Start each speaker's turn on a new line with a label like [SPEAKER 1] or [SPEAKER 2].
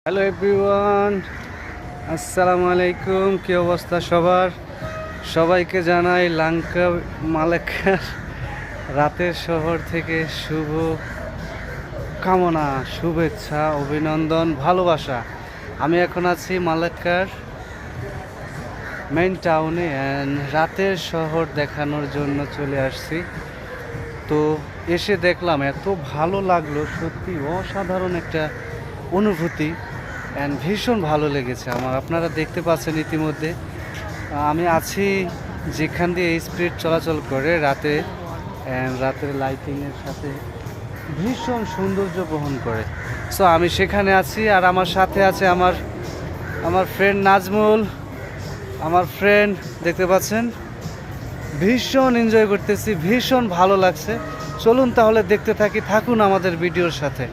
[SPEAKER 1] Hello everyone, আসসালামু আলাইকুম। কী অবস্থা সবার? সবাইকে জানাই লাঙ্কা মালাক্কার রাতের শহর থেকে শুভ কামনা, শুভেচ্ছা, অভিনন্দন, ভালোবাসা। আমি এখন আছি মালাক্কার মেইন টাউনে রাতের শহর দেখানোর জন্য চলে আসছি। তো এসে দেখলাম এত ভালো লাগলো, সত্যি অসাধারণ একটা অনুভূতি অ্যান্ড ভীষণ ভালো লেগেছে আমার। আপনারা দেখতে পাচ্ছেন ইতিমধ্যে আমি আছি যেখান দিয়ে এই স্পিড চলাচল করে রাতে, রাতের লাইটিংয়ের সাথে ভীষণ সৌন্দর্য বহন করে। সো আমি সেখানে আছি আর আমার সাথে আছে আমার ফ্রেন্ড নাজমুল। আমার ফ্রেন্ড দেখতে পাচ্ছেন, ভীষণ এনজয় করতেছি, ভীষণ ভালো লাগছে। চলুন তাহলে দেখতে থাকুন আমাদের ভিডিওর সাথে।